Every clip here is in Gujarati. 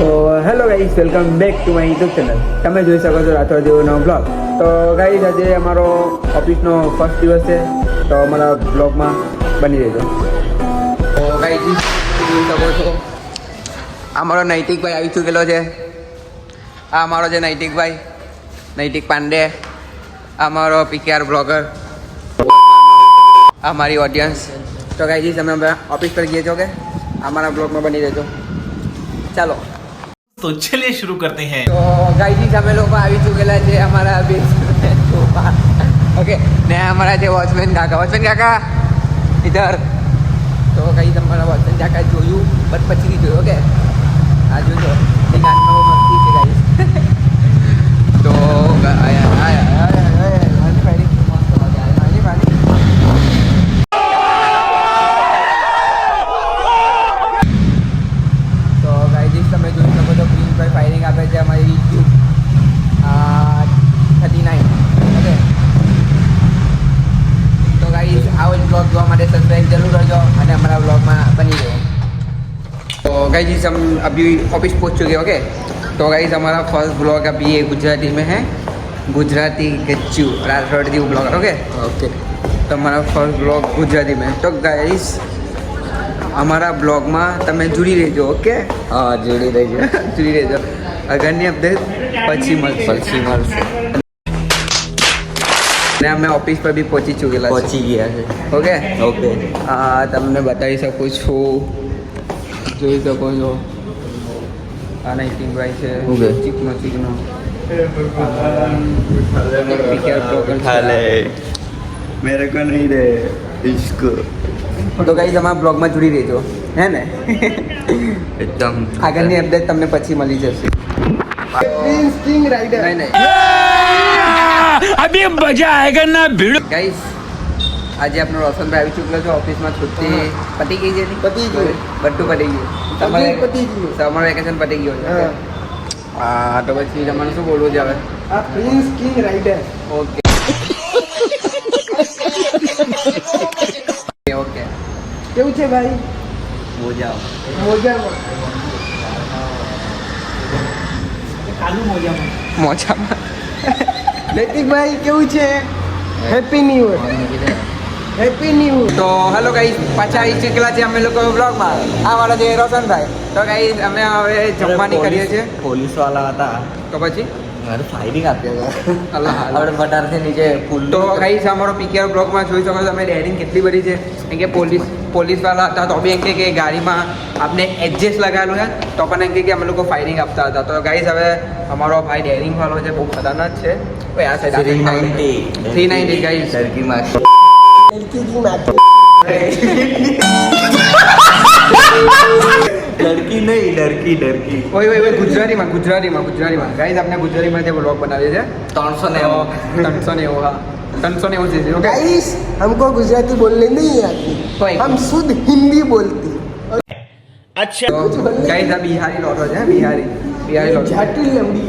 તો hello guys, welcome back to my YouTube channel. તમે જોઈ શકો છો રાઠોડ જેવો બ્લોગ. તો ગાઈઝ, આજે અમારો ઓફિસનો ફર્સ્ટ દિવસ છે, તો અમારા બ્લોગમાં બની રહેજો. તો ગાઈઝ જોઈ શકો છો અમારો નૈતિકભાઈ આવી ચૂકેલો છે. આ અમારો છે નૈતિકભાઈ, નૈતિક પાંડે. અમારો પીકેઆર બ્લોગર, આ મારી ઓડિયન્સ. તો ગાઈઝ, અમે ઓફિસ પર ગઈએ છો કે અમારા બ્લોગમાં બની રહેજો. ચાલો तो चलिए शुरू करते हैं. તો ગાઈઝ, અમે લોકો આવી ચૂકેલા છે અમારા ઓકે ને અમારા જે વોચમેન કાકા ઇધર. તો ગાઈઝ, અમારા વોચમેન કાકા જોયું બટ પછીથી જોયું. ઓકે, આ જોજો ગાનનો મસ્તી છે ગાઈઝ. તો તમે જોઈ શકો છો પ્રિન્સભાઈ ફાયરિંગ આપે છે અમારી યુટ્યુબ 39. ઓકે, તો ગાઈઝ, આવો જ બ્લોગ જોવા માટે સબસ્ક્રાઈબ જરૂર કરજો અને અમારા બ્લોગમાં બની રહો. तो गाइस, हम अभी ऑफिस पहुंच चुके हैं. ओके, तो गाइस, हमारा फर्स्ट ब्लॉग अभी ये गुजराती में है. गुजराती गच्चू राठौड़ जी ब्लॉगर. ओके ओके, तो हमारा फर्स्ट ब्लॉग गुजराती में. तो गाइस, અમારા બ્લોગમાં તમે જોડી રહેજો. ઓકે, હા, જોડી રહેજો. જોડી રહેજો. આગળની અપડેટ પછી મળશે. ને અમે ઓફિસ પર બી પહોંચી ચૂકેલા છે. પહોંચી ગયા છે. ઓકે ઓકે, હા, તમને બતાવી શકું છું, જોઈ શકો છો. આ નૈતિકભાઈ છે, ઓકે. ચીકનો મેરે કો નહીં રે ઇશ્ક. તો ગાઈઝ, અમારા બ્લોગમાં જોડી રહેજો, હે ને. એકદમ આગળની અપડેટ તમને પછી મળી જશે. Prince king rider. નહીં अभी मजा आएगा ना भिड़. ગાઈઝ, આજે આપણો રોશનભાઈ આવી ચૂકેલો છે. ઓફિસમાં છુટ્ટી પતી ગઈ છે. પતી ગયું. બધું પતી ગયું. પતી ગયું. સમર વેકેશન પતી ગયું છે. હા, તો પછી તમારે શું બોલવું છે હવે? આ prince king rider. Okay okay, કેવું છે ભાઈ? મોજા. મોજામાં. મોજામાં. નૈતિકભાઈ કેવું છે? Happy new year. Happy new year. તો હેલો ગાઈઝ, પાછા આવી ચૂકેલા છે અમે લોકો બ્લોગમાં. આ વાળા છે રોશનભાઈ. તો ગાઈઝ, અમે હવે જમવાની કરીએ છીએ. પોલીસ વાળા હતા તો પછી મારે ફાયરિંગ આપ્યા હતા. અલ્લાહ આપણે બટારથી નીચે ફૂલ. તો ગાઈઝ, અમારો પીકેઆર બ્લોગમાં જોઈ શકો છો તમે ડેરિંગ કેટલી બધી છે. કેમ કે પોલીસવાળા હતા તો બી એમ કે ગાડીમાં આપણે એડજસ્ટ લગાવેલું છે તો પણ એમ કે અમે લોકો ફાયરિંગ આપતા હતા. તો ગાઈઝ, હવે અમારો ભાઈ ડેરિંગ વાળો છે, બહુ ખતરનાક છે. ઓય, આ સાઈડ 390 ગાઈઝ. ટર્કી માં એલકેજી માં. ડરકી નહીં, ડરકી. ઓય ગુજરાતીમાં ગાઈઝ, આપણે ગુજરાતીમાં જે બ્લોગ બનાવીએ છીએ 390. હા, 390 છે. ઓકે गाइस, हमको गुजराती बोलने नहीं आती, कोई- हम शुद्ध हिंदी बोलती. अच्छा. તો ગાઈઝ, આ બિહારી લોટો છે. બિહારી લોટો. झाटू लंबी.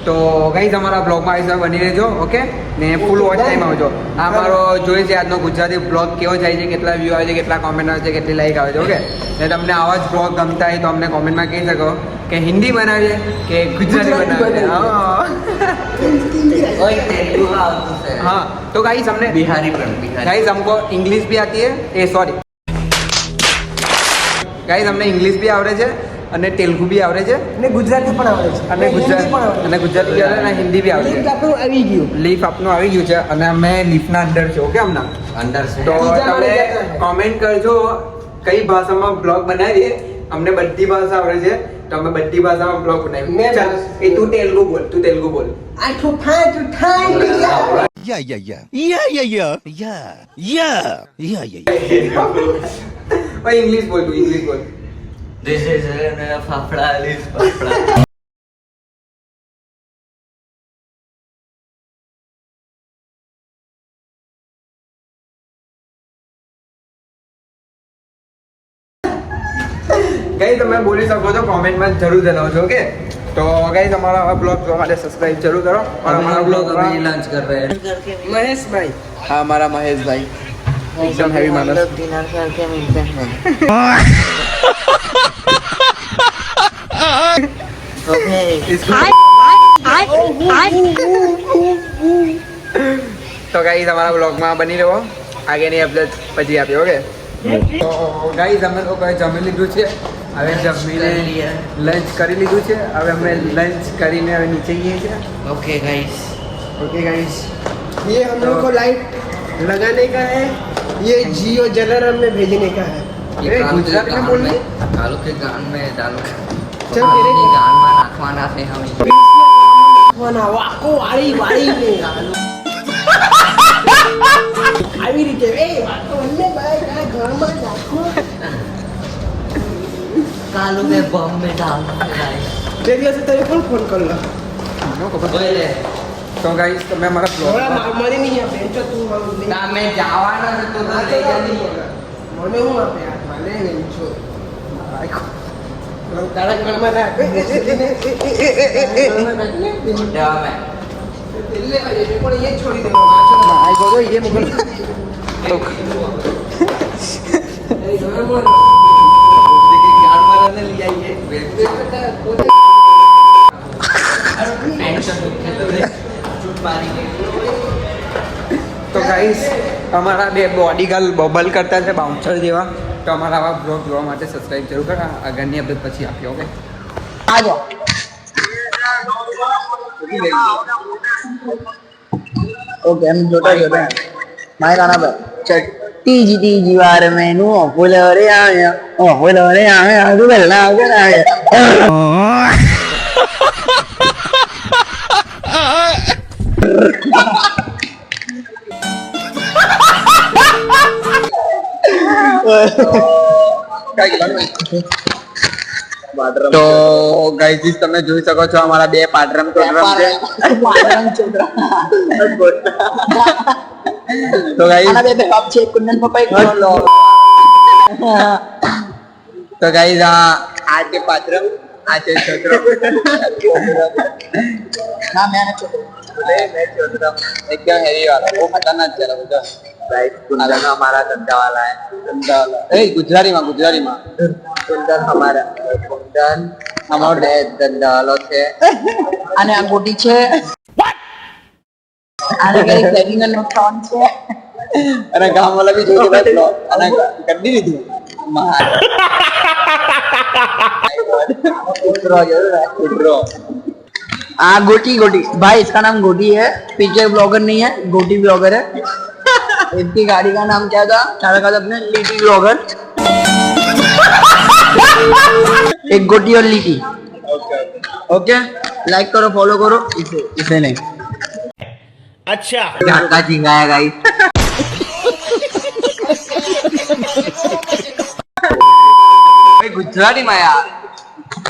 તો ગાઈઝ, અમારા બ્લોગમાં આવી બની રહેજો. ઓકે, ને ફૂલ વોચ ટાઈમ આવજો. આ મારો જોઈએ છે આજનો ગુજરાતી બ્લોગ કેવો જાય છે, કેટલા વ્યૂ આવે છે, કેટલા કોમેન્ટ આવે છે, કેટલી લાઈક આવે છે. ઓકે, ને તમને આવા જ બ્લોગ ગમતા હોય તો અમને કોમેન્ટમાં કહી શકો કે હિન્દી બનાવીએ કે ગુજરાતી ગુજરાતી બનાવીએ. Prince king rider. ઓય તેલુગુ આવતું છે. હા, તો ગાઈઝ, અમને બિહારી પણ બિહારી. गाइस हमको इंग्लिश भी आती है. सॉरी गाइस, हमने इंग्लिश भी आवड़े છે અને તેલુગુ બી આવડે છે ને ગુજરાતી પણ આવડે છે. અને ગુજરાતી બી આવડે અને હિન્દી બી આવડે લીંક છે. આપણું આવી ગયું. લીફ આપનું આવી ગયું છે અને અમે લીફના અંદર છે. ઓકે, હમણાં અંદર છે. તો ત્રીજા માળે તમે જતા રહે. કોમેન્ટ કરજો કઈ ભાષામાં બ્લોગ બનાવીએ. અમને બધી ભાષા આવડે છે તો અમે બધી ભાષામાં બ્લોગ બનાવીએ. મેં ચાલ, એ તું તેલુગુ બોલ. આઠું ઠાઠ. ભાઈ ઇંગ્લિશ બોલ. This is fafda police fafda. Guys, તમે બોલી શકો છો, કોમેન્ટમાં જરૂર જણાવજો. ઓકે, तो गाइस हमारा ब्लॉग जो हमारे सब्सक्राइब जरूर करो और हमारा ब्लॉग अभी लॉन्च कर रहे हैं महेश भाई, हाँ हमारा महेश भाई एकदम हैवी मानस डिनर करके मिलते हैं। તો ગાઈસ અમારા બ્લોગમાં બની રહો, આગળની અપડેટ પછી આપી. ઓકે તો ગાઈસ અમે લોકોએ જમી લીધું છે, હવે જમીને લંચ કરી લીધું છે. હવે અમે લંચ કરીને હવે નીચે જઈએ છીએ. ओके गाइस ઓકે ગાઈસ, ये हम लोग को लाइट लगाने का है, ये जियो जलाराम में भेजने का है. એ ગુજરાત में बोल रही? कालू के गान में डालो चल तेरे गान में नाखवाना से हम વાના વાકો વાળી વાળીને આવી રીતે એ વાતો અમને ભાઈ આ ઘરમાં નાખો. कालू के बम में डालो गाइस તે દિવસે તમે પણ ફોન કરલો. बोले તો ગાઈસ તમે અમારા થોડા બ્લોગમાં મને નહીં આપે એમ તો તું મારું લઈ. ना मैं जावाना है तो આ ले તો जानी મને હું આપે આ મને નહીં છો. તારા ઘરમાં રાખ. जावा मैं એટલે પણ એ છોડી દેવાનો. આઈ ગયો એ મોકલ. તો એ ઘરમાં गान मारने लिया ये चूट मारी તો ગાઈસ અમારા બે બોડી ગર્લ બબલ કરતા છે બાઉન્સર જેવા. તો અમારા આવા બ્લોગ જોવા માટે સબસ્ક્રાઇબ જરૂર કરો. આગળની અપડેટ પછી આપીએ. ઓકે ओके हम छोटा छोटा माय गाना पे चल तीजी तीजी बार मैनू फूल रे आया ओ फूल रे आया तू बेलना अगर आया તો ગાઈસ તમે જોઈ શકો છો અમારા બે પાડરમ પ્રોગ્રામ છે. તો ગાઈસ आना बेबे अब चेक कुंदन पापा एक लो તો ગાઈસ આ છે પાડરમ, આ છે છોકરો. ना मैंने एकदम हेवी वाला, वो खतरनाक चला वो. गाइस कुंदन हमारा धंधा वाला है, धंधा वाला. ए गुजरातीમાં कुंदन हमारा कुंदन हमारो धंधा वालो છે. आने आ गोटी छे आने के ट्रेकिंग નો ફોન છે અને ગામ વાળા બી જોઈ ભાઈ બ્લોગ અને કરી દીધું ઉતરો. हाँ गोटी गोटी भाई इसका नाम गोटी है, पीछे ब्लॉगर नहीं है, गोटी ब्लॉगर है. इसकी गाड़ी का नाम क्या था क्या रखा था अपने? लीटी ब्लॉगर. एक गोटी और लीटी. ओके लाइक करो फॉलो करो इसे इसे नहीं अच्छा झाका चिंगाया गाइस. ભાઈ ગુજરાતીમાં યાર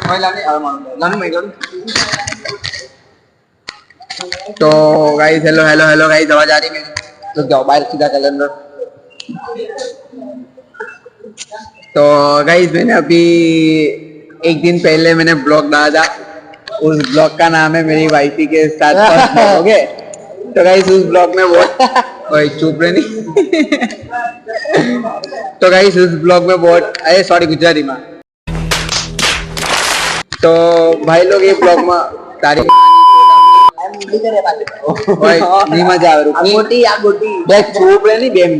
ભાઈ લાની મેં કરું. तो guys hello hello hello guys आवाज आ रही है? तो जाओ बाहर सीधा कैलेंडर. तो गाइस मैंने अभी एक दिन पहले मैंने ब्लॉग डाला था, उस ब्लॉग का नाम है मेरी वाइफी के साथ फर्स्ट ब्लॉग. ओके तो गाइस उस ब्लॉग में बहुत ओए चुप रहे नहीं. तो गाइस उस ब्लॉग में बहुत अरे सॉरी गुजराती में. तो भाई लोग ये ब्लॉग में तारीख नहीं मजा આવે गोटी या गोटी देख चुप रहे नहीं बेम.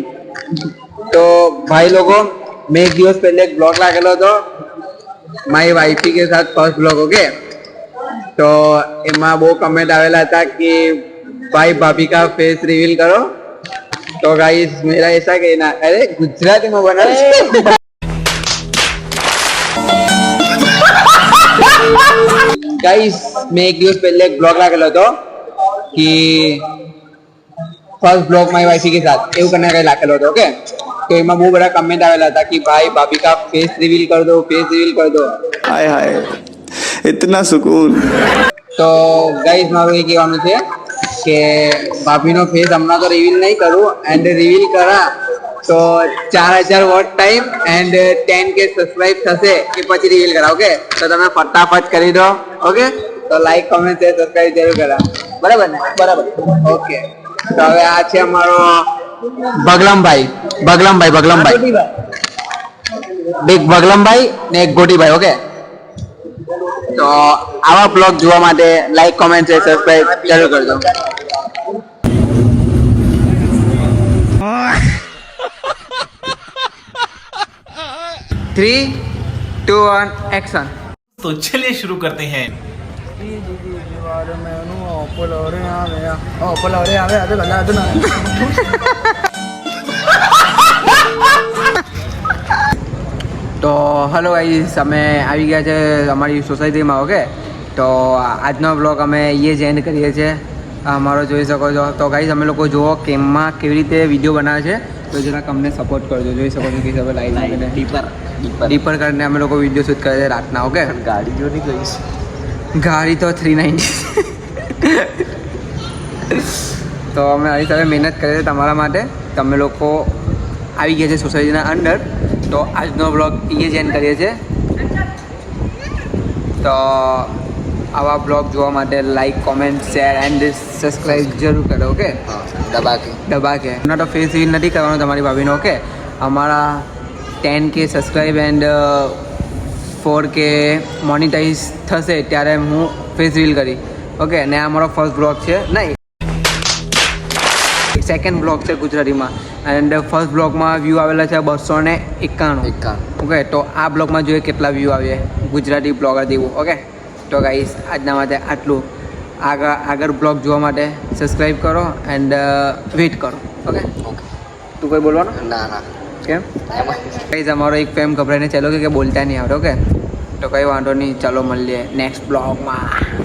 तो भाई लोगों मैं एक दिवस पहले एक ब्लॉग लागेलो હતો મારી વાઈફી के साथ फर्स्ट ब्लॉग. ओके तो એમાં બહુ કમેન્ટ આવેલા હતા कि भाई भाभी का फेस रिवील करो. तो गाइस मेरा ऐसा कहना अरे गुजराती में बना गाइस मैं एक दिवस पहले एक ब्लॉग लागेलो હતો कि फर्स्ट ब्लॉग माई वाइफी के साथ એવું करने का लागेलो હતો. ओके तो એમાં બહુ બધા કમેન્ટ આવેલા હતા कि भाई भाभी का फेस रिवील कर दो, फेस रिवील कर दो. हाय हाय इतना सुकून. તો ગાઈસ મારું એ કહેવાનું છે કે ભાભીનો ફેસ હમણાં તો રિવીલ નહીં કરું એન્ડ રિવીલ કરા તો 4000 what time and 10k subscribe થશે કે પછી રિવીલ કરા. ઓકે તો તમે ફટાફટ કરી દો. ઓકે તો લાઈક કમેન્ટ શેર સબસ્ક્રાઇબ જરૂર કરા. બરાબર ને? બરાબર. ઓકે તો હવે આ છે અમારો ભગલમભાઈ બિગ ભગલમભાઈ ને એક ગોટીભાઈ. ઓકે તો આવા બ્લોગ જોવા માટે લાઈક કોમેન્ટ શેર સબસ્ક્રાઇબ જરૂર કરજો. Three two one action. तो चलिए शुरू करते हैं. તો હલો ગાઈસ, અમે આવી ગયા છે અમારી સોસાયટીમાં. ઓકે, તો આજનો બ્લોગ અમે એ જ એન્ડ કરીએ છીએ. અમારો જોઈ શકો છો. તો ગાઈસ, અમે લોકો જુઓ કેમમાં કેવી રીતે વિડીયો બનાવે છે, તો જરાક અમને સપોર્ટ કરજો. જોઈ શકો છો કે હવે લાઈન ડીપર કરીને અમે લોકો વિડીયો શૂટ કરે છે રાતના. ઓકે, ગાડી જો નહીં ગઈશ. ગાડી તો 390. તો અમે આવી સાથે મહેનત કરીએ છીએ તમારા માટે. તમે લોકો આવી ગયા છે સોસાયટીના અંદર. તો આજનો બ્લોગ એ જ એન્ડ કરીએ છીએ. તો આવા બ્લોગ જોવા માટે like comment share and subscribe જરૂર કરો. ઓકે, દબા કે ના તો ફેસ રીલ નથી કરવાનો તમારી ભાભીનો. ઓકે, અમારા 10K subscribe and 4K monetise થશે ત્યારે હું ફેસ રીલ કરી. ઓકે, ને આ અમારો ફર્સ્ટ બ્લોગ છે, નહીં સેકન્ડ બ્લોગ છે ગુજરાતીમાં. એન્ડ ફર્સ્ટ બ્લોગમાં વ્યૂ આવેલા છે 291. ઓકે, તો આ બ્લોગમાં જોઈએ કેટલા વ્યૂ આવે ગુજરાતી બ્લોગર જેવું. ઓકે, તો ગાઈસ આજના માટે આટલું. આગળ બ્લોગ જોવા માટે સબસ્ક્રાઈબ કરો એન્ડ વેઇટ કરો. ઓકે, તું કોઈ બોલવાનું? ના કેમ? ગાઈસ, અમારો એક ફેમ ગભરાઈને ચાલો કે બોલતા નહીં આવડે. ઓકે, તો કંઈ વાંધો નહીં, ચાલો મળીએ નેક્સ્ટ બ્લોગમાં.